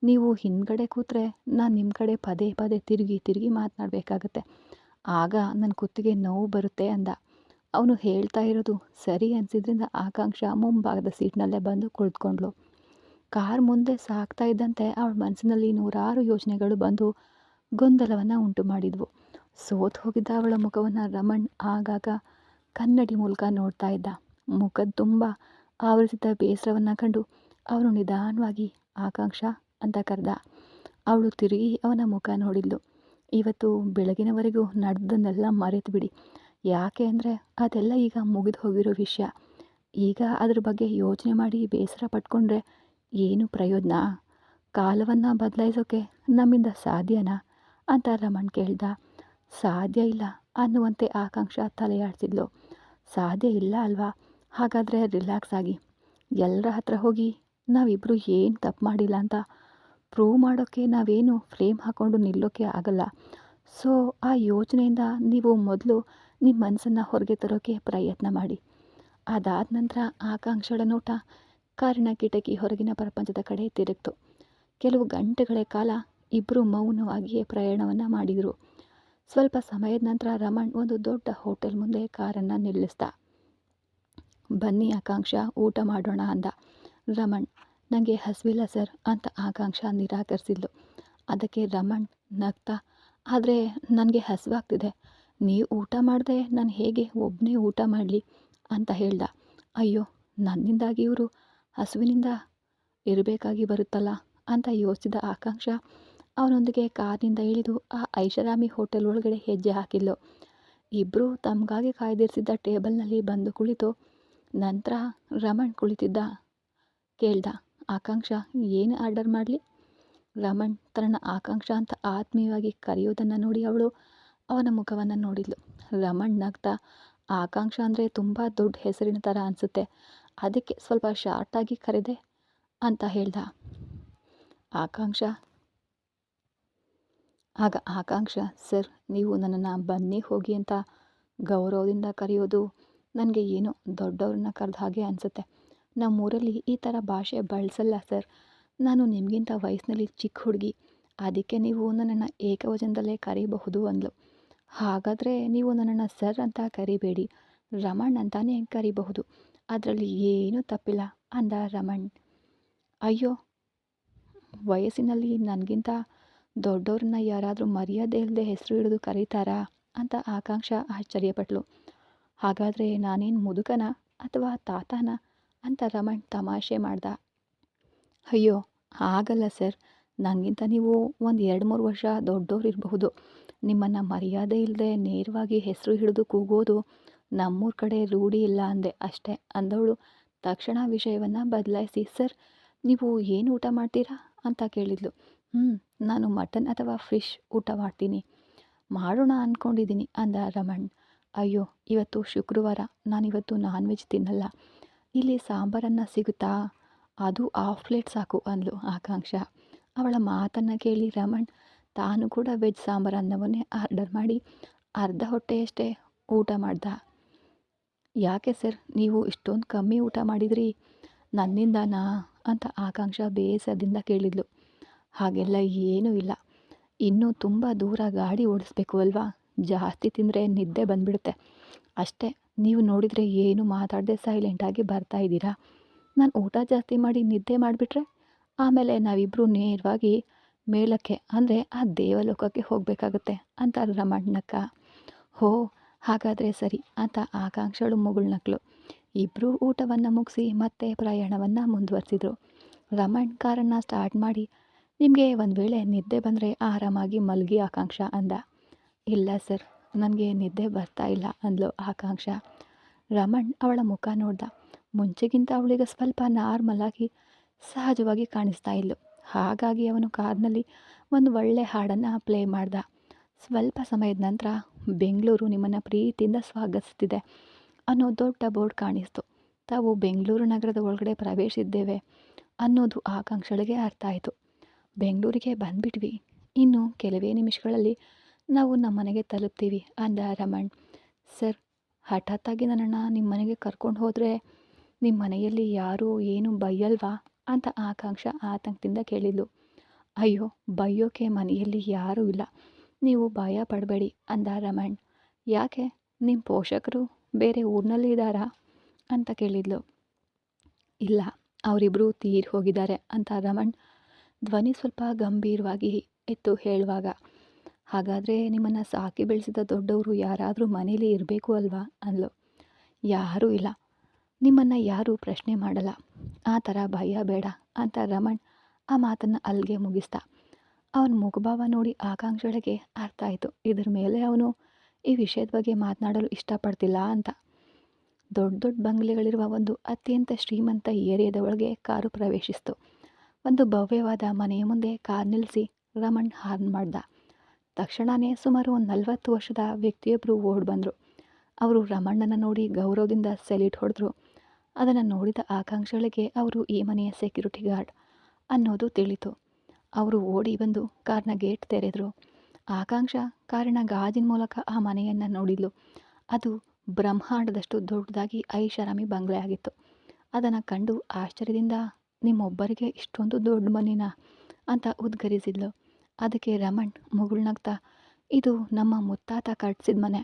ನೀವು ಹಿಂದ್ಗಡೆ ಕೂತ್ರೆ ನಾನು ನಿಮ್ಮ ಕಡೆ ಪದೇ ಪದೇ ತಿರುಗಿ ಮಾತನಾಡಬೇಕಾಗತ್ತೆ, ಆಗ ನನ್ನ ಕುತ್ತಿಗೆ ನೋವು ಬರುತ್ತೆ ಅಂದ. ಅವನು ಹೇಳ್ತಾ ಇರೋದು ಸರಿ ಅನಿಸಿದ್ರಿಂದ ಆಕಾಂಕ್ಷ ಮುಂಭಾಗದ ಸೀಟ್ನಲ್ಲೇ ಬಂದು ಕುಳಿತುಕೊಂಡ್ಳು. ಕಾರ್ ಮುಂದೆ ಸಾಗ್ತಾ ಇದ್ದಂತೆ ಅವಳ ಮನಸ್ಸಿನಲ್ಲಿ ನೂರಾರು ಯೋಚನೆಗಳು ಬಂದು ಗೊಂದಲವನ್ನು ಉಂಟು ಮಾಡಿದ್ವು. ಸೋತು ಹೋಗಿದ್ದ ಅವಳ ಮುಖವನ್ನು ರಮಣ್ ಆಗಾಗ ಕನ್ನಡಿ ಮೂಲಕ ನೋಡ್ತಾ ಇದ್ದ. ಮುಖದ ತುಂಬ ಆವರಿಸಿದ್ದ ಬೇಸರವನ್ನು ಕಂಡು ಅವನು ನಿಧಾನವಾಗಿ ಆಕಾಂಕ್ಷ ಅಂತ ಕರೆದ. ಅವಳು ತಿರುಗಿ ಅವನ ಮುಖ ನೋಡಿದ್ಲು. ಇವತ್ತು ಬೆಳಗಿನವರೆಗೂ ನಡೆದನ್ನೆಲ್ಲ ಮರೆತು ಬಿಡಿ. ಯಾಕೆ ಅಂದರೆ ಅದೆಲ್ಲ ಈಗ ಮುಗಿದು ಹೋಗಿರೋ ವಿಷಯ. ಈಗ ಅದ್ರ ಬಗ್ಗೆ ಯೋಚನೆ ಮಾಡಿ ಬೇಸರ ಪಟ್ಕೊಂಡ್ರೆ ಏನು ಪ್ರಯೋಜನ? ಕಾಲವನ್ನು ಬದಲಾಯಿಸೋಕೆ ನಮ್ಮಿಂದ ಸಾಧ್ಯನಾ ಅಂತ ರಮಣ್ ಕೇಳ್ದ. ಸಾಧ್ಯ ಇಲ್ಲ ಅನ್ನುವಂತೆ ಆಕಾಂಕ್ಷ ತಲೆಯಾಡಿಸಿದ್ಲು. ಸಾಧ್ಯ ಇಲ್ಲ ಅಲ್ವಾ? ಹಾಗಾದರೆ ರಿಲ್ಯಾಕ್ಸ್ ಆಗಿ, ಎಲ್ಲರ ಹತ್ರ ಹೋಗಿ ನಾವಿಬ್ಬರು ಏನು ತಪ್ಪು ಮಾಡಿಲ್ಲ ಅಂತ ಪ್ರೂವ್ ಮಾಡೋಕ್ಕೆ ನಾವೇನು ಫ್ರೇಮ್ ಹಾಕ್ಕೊಂಡು ನಿಲ್ಲೋಕ್ಕೆ ಆಗಲ್ಲ. ಸೊ ಆ ಯೋಚನೆಯಿಂದ ನೀವು ಮೊದಲು ನಿಮ್ಮ ಮನಸ್ಸನ್ನು ಹೊರಗೆ ತರೋಕ್ಕೆ ಪ್ರಯತ್ನ ಮಾಡಿ. ಅದಾದ ನಂತರ ಆಕಾಂಕ್ಷಳ ನೋಟ ಕಾರಿನ ಕಿಟಕಿ ಹೊರಗಿನ ಪ್ರಪಂಚದ ಕಡೆ ತಿರುಗ್ತು. ಕೆಲವು ಗಂಟೆಗಳ ಕಾಲ ಇಬ್ಬರು ಮೌನವಾಗಿಯೇ ಪ್ರಯಾಣವನ್ನು ಮಾಡಿದರು. ಸ್ವಲ್ಪ ಸಮಯದ ನಂತರ ರಮಣ್ ಒಂದು ದೊಡ್ಡ ಹೋಟೆಲ್ ಮುಂದೆ ಕಾರನ್ನು ನಿಲ್ಲಿಸ್ದ. ಬನ್ನಿ ಆಕಾಂಕ್ಷ, ಊಟ ಮಾಡೋಣ ಅಂದ. ರಮಣ್, ನನಗೆ ಹಸಿವಿಲ್ಲ ಸರ್ ಅಂತ ಆಕಾಂಕ್ಷ ನಿರಾಕರಿಸಿದ್ಲು. ಅದಕ್ಕೆ ರಮಣ್ ನಗ್ತಾ, ಆದರೆ ನನಗೆ ಹಸಿವಾಗ್ತಿದೆ, ನೀವು ಊಟ ಮಾಡದೆ ನಾನು ಹೇಗೆ ಒಬ್ಬನೇ ಊಟ ಮಾಡಲಿ ಅಂತ ಹೇಳ್ದ. ಅಯ್ಯೋ, ನನ್ನಿಂದಾಗಿ ಇವರು ಹಸುವಿನಿಂದ ಇರಬೇಕಾಗಿ ಬರುತ್ತಲ್ಲ ಅಂತ ಯೋಚಿಸಿದ ಆಕಾಂಕ್ಷ ಅವನೊಂದಿಗೆ ಕಾರ್ನಿಂದ ಇಳಿದು ಆ ಐಷಾರಾಮಿ ಹೋಟೆಲ್ ಒಳಗಡೆ ಹೆಜ್ಜೆ ಹಾಕಿದ್ಲು. ಇಬ್ಬರು ತಮಗಾಗಿ ಕಾಯ್ದಿರಿಸಿದ್ದ ಟೇಬಲ್ನಲ್ಲಿ ಬಂದು ಕುಳಿತು ನಂತರ ರಮಣ್ ಕುಳಿತಿದ್ದ ಕೇಳ್ದ, ಆಕಾಂಕ್ಷ ಏನು ಆರ್ಡರ್ ಮಾಡಲಿ? ರಮಣ್ ತನ್ನ ಆಕಾಂಕ್ಷ ಅಂತ ಆತ್ಮೀಯವಾಗಿ ಕರೆಯೋದನ್ನು ನೋಡಿ ಅವಳು ಅವನ ಮುಖವನ್ನು ನೋಡಿದ್ಲು. ರಮಣ್ ನಗ್ತಾ, ಆಕಾಂಕ್ಷ ಅಂದರೆ ತುಂಬ ದೊಡ್ಡ ಹೆಸರಿನ ಥರ ಅನಿಸುತ್ತೆ, ಅದಕ್ಕೆ ಸ್ವಲ್ಪ ಶಾರ್ಟಾಗಿ ಕರೆದೆ ಅಂತ ಹೇಳ್ದ. ಆಕಾಂಕ್ಷ ಆಕಾಂಕ್ಷ ಸರ್, ನೀವು ನನ್ನನ್ನು ಬನ್ನಿ ಹೋಗಿ ಅಂತ ಗೌರವದಿಂದ ಕರೆಯೋದು ನನಗೆ ಏನೋ ದೊಡ್ಡವ್ರನ್ನ ಕರೆದ ಹಾಗೆ ಅನಿಸುತ್ತೆ. ನಮ್ಮೂರಲ್ಲಿ ಈ ಥರ ಭಾಷೆ ಬಳಸಲ್ಲ ಸರ್. ನಾನು ನಿಮಗಿಂತ ವಯಸ್ಸಿನಲ್ಲಿ ಚಿಕ್ಕ ಹುಡುಗಿ, ಅದಕ್ಕೆ ನೀವು ನನ್ನನ್ನು ಏಕವಚನದಲ್ಲೇ ಕರೀಬಹುದು ಅಂದ್ಲು. ಹಾಗಾದರೆ ನೀವು ನನ್ನನ್ನು ಸರ್ ಅಂತ ಕರಿಬೇಡಿ, ರಮಣ್ ಅಂತಾನೇ ಕರಿಬಹುದು, ಅದರಲ್ಲಿ ಏನೂ ತಪ್ಪಿಲ್ಲ ಅಂದ ರಮಣ್. ಅಯ್ಯೋ, ವಯಸ್ಸಿನಲ್ಲಿ ನನಗಿಂತ ದೊಡ್ಡವ್ರನ್ನ ಯಾರಾದರೂ ಮರ್ಯಾದೆ ಇಲ್ಲದೆ ಹೆಸರು ಹಿಡಿದು ಕರೀತಾರಾ ಅಂತ ಆಕಾಂಕ್ಷ ಆಶ್ಚರ್ಯಪಟ್ಲು. ಹಾಗಾದರೆ ನಾನೇನು ಮುದುಕನ ಅಥವಾ ತಾತನ ಅಂತ ರಮಣ್ ತಮಾಷೆ ಮಾಡ್ದ. ಅಯ್ಯೋ ಹಾಗಲ್ಲ ಸರ್, ನನಗಿಂತ ನೀವು ಒಂದು 2-3 ವರ್ಷ ದೊಡ್ಡವ್ರು ಇರಬಹುದು. ನಿಮ್ಮನ್ನು ಮರ್ಯಾದೆ ಇಲ್ಲದೆ ನೇರವಾಗಿ ಹೆಸರು ಹಿಡಿದು ಕೂಗೋದು ನಮ್ಮೂರ ಕಡೆ ರೂಢಿ ಇಲ್ಲ ಅಂದೆ ಅಷ್ಟೇ ಅಂದವಳು ತಕ್ಷಣ ವಿಷಯವನ್ನು ಬದಲಾಯಿಸಿ, ಸರ್ ನೀವು ಏನು ಊಟ ಮಾಡ್ತೀರಾ ಅಂತ ಕೇಳಿದ್ಲು. ನಾನು ಮಟನ್ ಅಥವಾ ಫಿಶ್ ಊಟ ಮಾಡ್ತೀನಿ, ಮಾಡೋಣ ಅಂದ್ಕೊಂಡಿದ್ದೀನಿ ಅಂದ ರಮಣ್. ಅಯ್ಯೋ, ಇವತ್ತು ಶುಕ್ರವಾರ, ನಾನಿವತ್ತು ನಾನ್ ವೆಜ್ ತಿನ್ನಲ್ಲ, ಇಲ್ಲಿ ಸಾಂಬಾರನ್ನ ಸಿಗುತ್ತಾ, ಅದು 1/2 ಪ್ಲೇಟ್ ಸಾಕು ಅಂದ್ಲು ಆಕಾಂಕ್ಷ. ಅವಳ ಮಾತನ್ನು ಕೇಳಿ ರಮಣ್ ತಾನು ಕೂಡ ವೆಜ್ ಸಾಂಬಾರನ್ನವನ್ನೇ ಆರ್ಡರ್ ಮಾಡಿ ಅರ್ಧ ಹೊಟ್ಟೆಯಷ್ಟೇ ಊಟ ಮಾಡ್ದ. ಯಾಕೆ ಸರ್, ನೀವು ಇಷ್ಟೊಂದು ಕಮ್ಮಿ ಊಟ ಮಾಡಿದ್ರಿ, ನನ್ನಿಂದನಾ ಅಂತ ಆಕಾಂಕ್ಷ ಬೇಸರದಿಂದ ಕೇಳಿದ್ಲು. ಹಾಗೆಲ್ಲ ಏನೂ ಇಲ್ಲ, ಇನ್ನೂ ತುಂಬ ದೂರ ಗಾಡಿ ಓಡಿಸ್ಬೇಕು ಅಲ್ವಾ, ಜಾಸ್ತಿ ತಿಂದರೆ ನಿದ್ದೆ ಬಂದುಬಿಡುತ್ತೆ ಅಷ್ಟೇ. ನೀವು ನೋಡಿದರೆ ಏನು ಮಾತಾಡದೆ ಸೈಲೆಂಟಾಗಿ ಬರ್ತಾ ಇದ್ದೀರಾ. ನಾನು ಊಟ ಜಾಸ್ತಿ ಮಾಡಿ ನಿದ್ದೆ ಮಾಡಿಬಿಟ್ರೆ ಆಮೇಲೆ ನಾವಿಬ್ಬರು ನೇರವಾಗಿ ಮೇಲಕ್ಕೆ ಅಂದರೆ ಆ ದೇವಲೋಕಕ್ಕೆ ಹೋಗಬೇಕಾಗುತ್ತೆ ಅಂತ ರಮಣ್ಣಕ್ಕ. ಹೋ, ಹಾಗಾದರೆ ಸರಿ ಅಂತ ಆಕಾಂಕ್ಷಳು ಮುಗುಳ್ನಕ್ಳು. ಇಬ್ಬರು ಊಟವನ್ನು ಮುಗಿಸಿ ಮತ್ತೆ ಪ್ರಯಾಣವನ್ನು ಮುಂದುವರಿಸಿದ್ರು. ರಮಣ್ ಕಾರನ್ನು ಸ್ಟಾರ್ಟ್ ಮಾಡಿ, ನಿಮಗೆ ಒಂದು ವೇಳೆ ನಿದ್ದೆ ಬಂದರೆ ಆರಾಮಾಗಿ ಮಲಗಿ ಆಕಾಂಕ್ಷ ಅಂದ. ಇಲ್ಲ ಸರ್, ನನಗೆ ನಿದ್ದೆ ಬರ್ತಾ ಇಲ್ಲ ಅಂದ್ಲು ಆಕಾಂಕ್ಷ. ರಮಣ್ ಅವಳ ಮುಖ ನೋಡ್ದ. ಮುಂಚೆಗಿಂತ ಅವಳಿಗೆ ಸ್ವಲ್ಪ ನಾರ್ಮಲಾಗಿ ಸಹಜವಾಗಿ ಕಾಣಿಸ್ತಾ ಇದ್ಲು. ಹಾಗಾಗಿ ಅವನು ಕಾರ್ನಲ್ಲಿ ಒಂದು ಒಳ್ಳೆ ಹಾಡನ್ನು ಪ್ಲೇ ಮಾಡ್ದ. ಸ್ವಲ್ಪ ಸಮಯದ ನಂತರ ಬೆಂಗಳೂರು ನಿಮ್ಮನ್ನು ಪ್ರೀತಿಯಿಂದ ಸ್ವಾಗತಿಸ್ತಿದೆ ಅನ್ನೋ ದೊಡ್ಡ ಬೋರ್ಡ್ ಕಾಣಿಸ್ತು. ತಾವು ಬೆಂಗಳೂರು ನಗರದ ಒಳಗಡೆ ಪ್ರವೇಶಿಸಿದ್ದೇವೆ ಅನ್ನೋದು ಆಕಾಂಕ್ಷಳಿಗೆ ಅರ್ಥ ಆಯಿತು. ಬೆಂಗಳೂರಿಗೆ ಬಂದುಬಿಟ್ವಿ, ಇನ್ನು ಕೆಲವೇ ನಿಮಿಷಗಳಲ್ಲಿ ನಾವು ನಮ್ಮ ಮನೆಗೆ ತಲುಪ್ತೀವಿ ಅಂದ ರಮಣ್. ಸರ್, ಹಠಾತ್ತಾಗಿ ನನ್ನನ್ನು ನಿಮ್ಮ ಮನೆಗೆ ಕರ್ಕೊಂಡು ಹೋದರೆ ನಿಮ್ಮ ಮನೆಯಲ್ಲಿ ಯಾರೂ ಏನು ಬೈಯಲ್ವಾ ಅಂತ ಆಕಾಂಕ್ಷ ಆತಂಕದಿಂದ ಕೇಳಿದ್ಲು. ಅಯ್ಯೋ, ಬೈಯೋಕೆ ಮನೆಯಲ್ಲಿ ಯಾರೂ ಇಲ್ಲ, ನೀವು ಭಯ ಪಡಬೇಡಿ ಅಂದ ರಮಣ್. ಯಾಕೆ, ನಿಮ್ಮ ಪೋಷಕರು ಬೇರೆ ಊರಿನಲ್ಲಿ ಇದ್ದಾರಾ ಅಂತ ಕೇಳಿದ್ಲು. ಇಲ್ಲ, ಅವರಿಬ್ಬರು ತೀರಿ ಹೋಗಿದ್ದಾರೆ ಅಂತ ರಮಣ್ ಧ್ವನಿ ಸ್ವಲ್ಪ ಗಂಭೀರವಾಗಿ ಇತ್ತು ಹೇಳುವಾಗ. ಹಾಗಾದರೆ ನಿಮ್ಮನ್ನು ಸಾಕಿ ಬೆಳೆಸಿದ ದೊಡ್ಡವರು ಯಾರಾದರೂ ಮನೇಲಿ ಇರಬೇಕು ಅಲ್ವಾ ಅಂದ್ಲು. ಯಾರೂ ಇಲ್ಲ, ನಿಮ್ಮನ್ನು ಯಾರೂ ಪ್ರಶ್ನೆ ಮಾಡಲ್ಲ, ಆ ಥರ ಭಯ ಬೇಡ ಅಂತ ರಮಣ್ ಆ ಮಾತನ್ನು ಅಲ್ಲಿಗೆ ಮುಗಿಸ್ದ. ಅವನ ಮುಖಭಾವ ನೋಡಿ ಆಕಾಂಕ್ಷಳಿಗೆ ಅರ್ಥ ಆಯಿತು, ಇದ್ರ ಮೇಲೆ ಅವನು ಈ ವಿಷಯದ ಬಗ್ಗೆ ಮಾತನಾಡಲು ಇಷ್ಟಪಡ್ತಿಲ್ಲ ಅಂತ. ದೊಡ್ಡ ದೊಡ್ಡ ಬಂಗ್ಲೆಗಳಿರುವ ಒಂದು ಅತ್ಯಂತ ಶ್ರೀಮಂತ ಏರಿಯಾದ ಒಳಗೆ ಕಾರು ಪ್ರವೇಶಿಸಿತು. ಒಂದು ಭವ್ಯವಾದ ಮನೆಯ ಮುಂದೆ ಕಾರ್ ನಿಲ್ಲಿಸಿ ರಮಣ್ ಹಾರ್ನ್ ಮಾಡ್ದ. ತಕ್ಷಣವೇ ಸುಮಾರು 40 ವರ್ಷದ ವ್ಯಕ್ತಿಯೊಬ್ಬರು ಓಡ್ ಬಂದರು. ಅವರು ರಮಣ್ಣನ ನೋಡಿ ಗೌರವದಿಂದ ಸೆಲ್ಯೂಟ್ ಹೊಡೆದ್ರು. ಅದನ್ನು ನೋಡಿದ ಆಕಾಂಕ್ಷಳಿಗೆ ಅವರು ಈ ಮನೆಯ ಸೆಕ್ಯೂರಿಟಿ ಗಾರ್ಡ್ ಅನ್ನೋದು ತಿಳಿತು. ಅವರು ಓಡಿ ಬಂದು ಕಾರ್ನ ಗೇಟ್ ತೆರೆದರು. ಆಕಾಂಕ್ಷ ಕಾರಿನ ಗಾಜಿನ ಮೂಲಕ ಆ ಮನೆಯನ್ನು ನೋಡಿದ್ಲು. ಅದು ಬ್ರಹ್ಮಾಂಡದಷ್ಟು ದೊಡ್ಡದಾಗಿ ಐಷಾರಾಮಿ ಬಂಗ್ಲೆ ಆಗಿತ್ತು. ಅದನ್ನು ಕಂಡು ಆಶ್ಚರ್ಯದಿಂದ, ನಿಮ್ಮೊಬ್ಬರಿಗೆ ಇಷ್ಟೊಂದು ದೊಡ್ಡ ಮನೆನಾ ಅಂತ ಉದ್ಗರಿಸಿದ್ಲು. ಅದಕ್ಕೆ ರಮಣ್ ಮುಗುಳ್ನಗ್ತಾ, ಇದು ನಮ್ಮ ಮುತ್ತಾತ ಕಟ್ಟಿಸಿದ ಮನೆ,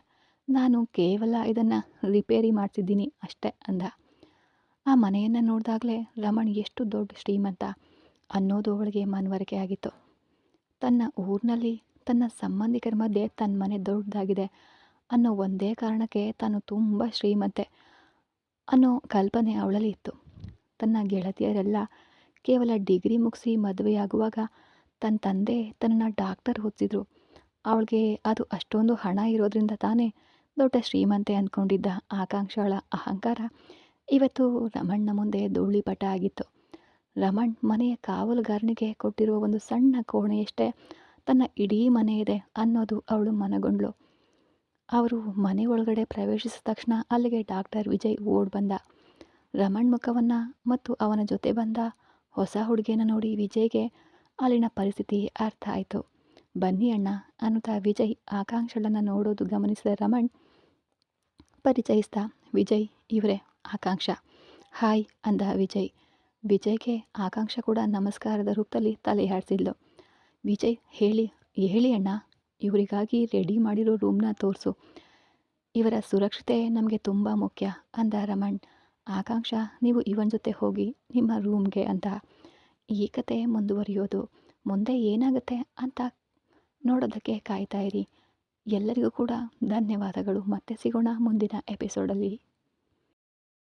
ನಾನು ಕೇವಲ ಇದನ್ನು ರಿಪೇರಿ ಮಾಡಿಸಿದ್ದೀನಿ ಅಷ್ಟೇ ಅಂದ. ಆ ಮನೆಯನ್ನು ನೋಡಿದಾಗಲೇ ರಮಣ್ ಎಷ್ಟು ದೊಡ್ಡ ಶ್ರೀಮಂತ ಅನ್ನೋದು ಅವಳಿಗೆ ಮನವರಿಕೆ ಆಗಿತ್ತು. ತನ್ನ ಊರಿನಲ್ಲಿ ತನ್ನ ಸಂಬಂಧಿಕರ ಮಧ್ಯೆ ತನ್ನ ಮನೆ ದೊಡ್ಡದಾಗಿದೆ ಅನ್ನೋ ಒಂದೇ ಕಾರಣಕ್ಕೆ ತಾನು ತುಂಬ ಶ್ರೀಮಂತೆ ಅನ್ನೋ ಕಲ್ಪನೆ ಅವಳಲ್ಲಿ ಇತ್ತು. ತನ್ನ ಗೆಳತಿಯರೆಲ್ಲ ಕೇವಲ ಡಿಗ್ರಿ ಮುಗಿಸಿ ಮದುವೆಯಾಗುವಾಗ ತನ್ನ ತಂದೆ ತನ್ನನ್ನು ಡಾಕ್ಟರ್ ಓದಿಸಿದ್ರು. ಅವಳಿಗೆ ಅದು ಅಷ್ಟೊಂದು ಹಣ ಇರೋದ್ರಿಂದ ತಾನೇ ದೊಡ್ಡ ಶ್ರೀಮಂತೆ ಅಂದ್ಕೊಂಡಿದ್ದ ಆಕಾಂಕ್ಷಳ ಅಹಂಕಾರ ಇವತ್ತು ರಮಣ್ನ ಮುಂದೆ ಧೂಳಿಪಟ ಆಗಿತ್ತು. ರಮಣ್ ಮನೆಯ ಕಾವಲುಗಾರನಿಗೆ ಕೊಟ್ಟಿರುವ ಒಂದು ಸಣ್ಣ ಕೋಣೆಯಷ್ಟೇ ತನ್ನ ಇಡೀ ಮನೆ ಇದೆ ಅನ್ನೋದು ಅವಳು ಮನಗೊಂಡ್ಳು. ಅವರು ಮನೆ ಒಳಗಡೆ ಪ್ರವೇಶಿಸಿದ ತಕ್ಷಣ ಅಲ್ಲಿಗೆ ಡಾಕ್ಟರ್ ವಿಜಯ್ ಓಡ್ ಬಂದ. ರಮಣ್ ಮುಖವನ್ನು ಮತ್ತು ಅವನ ಜೊತೆ ಬಂದ ಹೊಸ ಹುಡುಗಿಯನ್ನು ನೋಡಿ ವಿಜಯ್ಗೆ ಅಲ್ಲಿನ ಪರಿಸ್ಥಿತಿ ಅರ್ಥ ಆಯಿತು. ಬನ್ನಿ ಅಣ್ಣ ಅನ್ನುತ್ತಾ ವಿಜಯ್ ಆಕಾಂಕ್ಷಳನ್ನು ನೋಡೋದು ಗಮನಿಸಿದ ರಮಣ್ ಪರಿಚಯಿಸ್ತಾ, ವಿಜಯ್ ಇವರೇ ಆಕಾಂಕ್ಷ. ಹಾಯ್ ಅಂದ ವಿಜಯ್. ವಿಜಯ್ಗೆ ಆಕಾಂಕ್ಷ ಕೂಡ ನಮಸ್ಕಾರದ ರೂಪದಲ್ಲಿ ತಲೆ ಆಡಿಸಿದ್ಲು. ವಿಜಯ್ ಹೇಳಿ ಅಣ್ಣ, ಇವರಿಗಾಗಿ ರೆಡಿ ಮಾಡಿರೋ ರೂಮ್ನ ತೋರಿಸು. ಇವರ ಸುರಕ್ಷತೆ ನಮಗೆ ತುಂಬ ಮುಖ್ಯ ಅಂದ ರಮಣ್. ಆಕಾಂಕ್ಷ, ನೀವು ಇವನ ಜೊತೆ ಹೋಗಿ ನಿಮ್ಮ ರೂಮ್ಗೆ ಅಂತ. ಈ ಕತೆ ಮುಂದುವರಿಯೋದು. ಮುಂದೆ ಏನಾಗುತ್ತೆ ಅಂತ ನೋಡೋದಕ್ಕೆ ಕಾಯ್ತಾ ಇರಿ. ಎಲ್ಲರಿಗೂ ಕೂಡ ಧನ್ಯವಾದಗಳು. ಮತ್ತೆ ಸಿಗೋಣ ಮುಂದಿನ ಎಪಿಸೋಡಲ್ಲಿ.